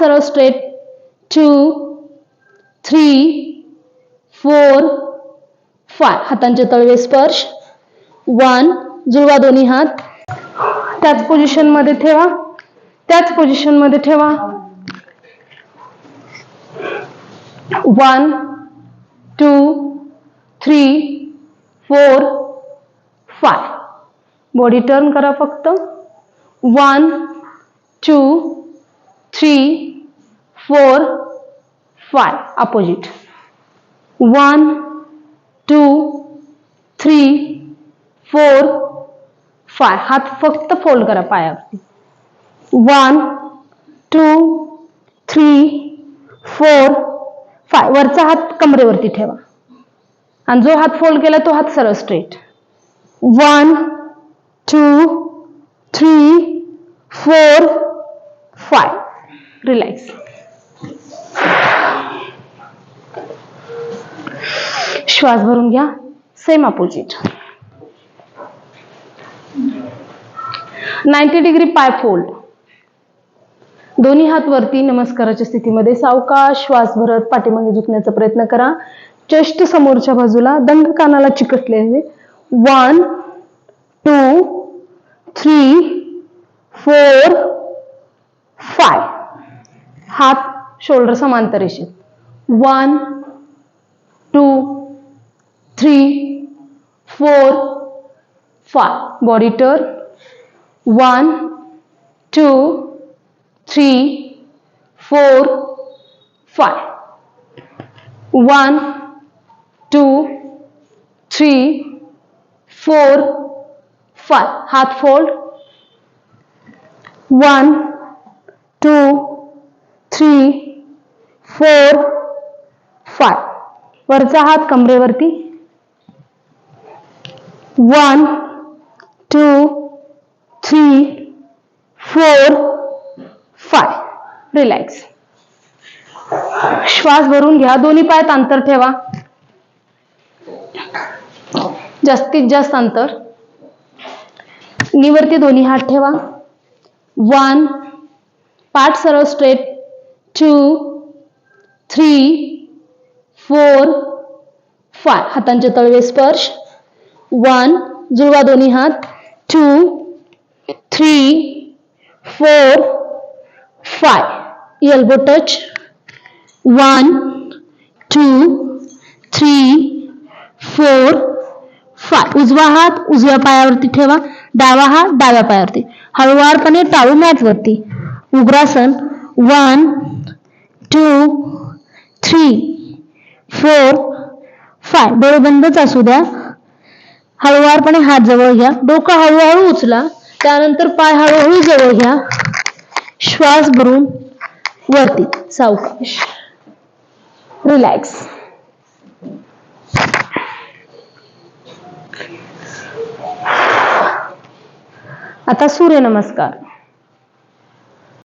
सरळ स्ट्रेट 2 3 4 5 हातांचे तळवे स्पर्श 1 जुळवा दोन्ही हात त्याच पोझिशन मध्ये ठेवा 1 2 3 4 5 बॉडी टर्न करा फक्त 1 2 3 4 5 अपोजिट 1 2 3 4 5 हात फक्त फोल्ड करा पायावरती 1 2 3 4 5 वरचा हात कमरेवरती ठेवा आणि जो हात फोल्ड केला तो हात सरळ स्ट्रेट 1 2 3 4 5 रिलॅक्स श्वास भरून घ्या सेम अपोजिट 90 डिग्री पाय फोल्ड दोन्ही हात वरती नमस्काराच्या स्थितीमध्ये सावकाश श्वास भरत पाठीमागे झुकण्याचा प्रयत्न करा चेस्ट समोरच्या बाजूला दंड कानाला चिकटलेले 1 2 3 4 5 हात शोल्डर समांतर रेषेत 1 2 3 4 5 बॉडी टर्न 1 2 3 4 5 1 2 3 4 5 हात फोल्ड 1 2 3 4 5 वरचा हात कमरेवरती 1 2 3 4 5 रिलॅक्स श्वास भरून घ्या दोन्ही पायात अंतर ठेवा जास्तीत जास्त अंतर नीवरती दोन्ही हात ठेवा 1 पाठ सरळ स्ट्रेट 2 3 4 5 हातांचे तळवे स्पर्श 1 जुळवा दोन्ही हात 2 3 4 5 एल्बो टच 1 2 3 4 5 उजवा हात उजव्या पायावरती ठेवा डावा हात डाव्या पायावरती हळूवारपणे टाळू मॅट वरती उग्रासन 1 2 3 4 5 डोळे बंदच असू द्या हळूवारपणे हात जवळ घ्या डोकं हळूहळू उचला त्यानंतर पाय हळूहळू जवळ घ्या श्वास भरून वरती सावकाश रिलॅक्स आता सूर्य नमस्कार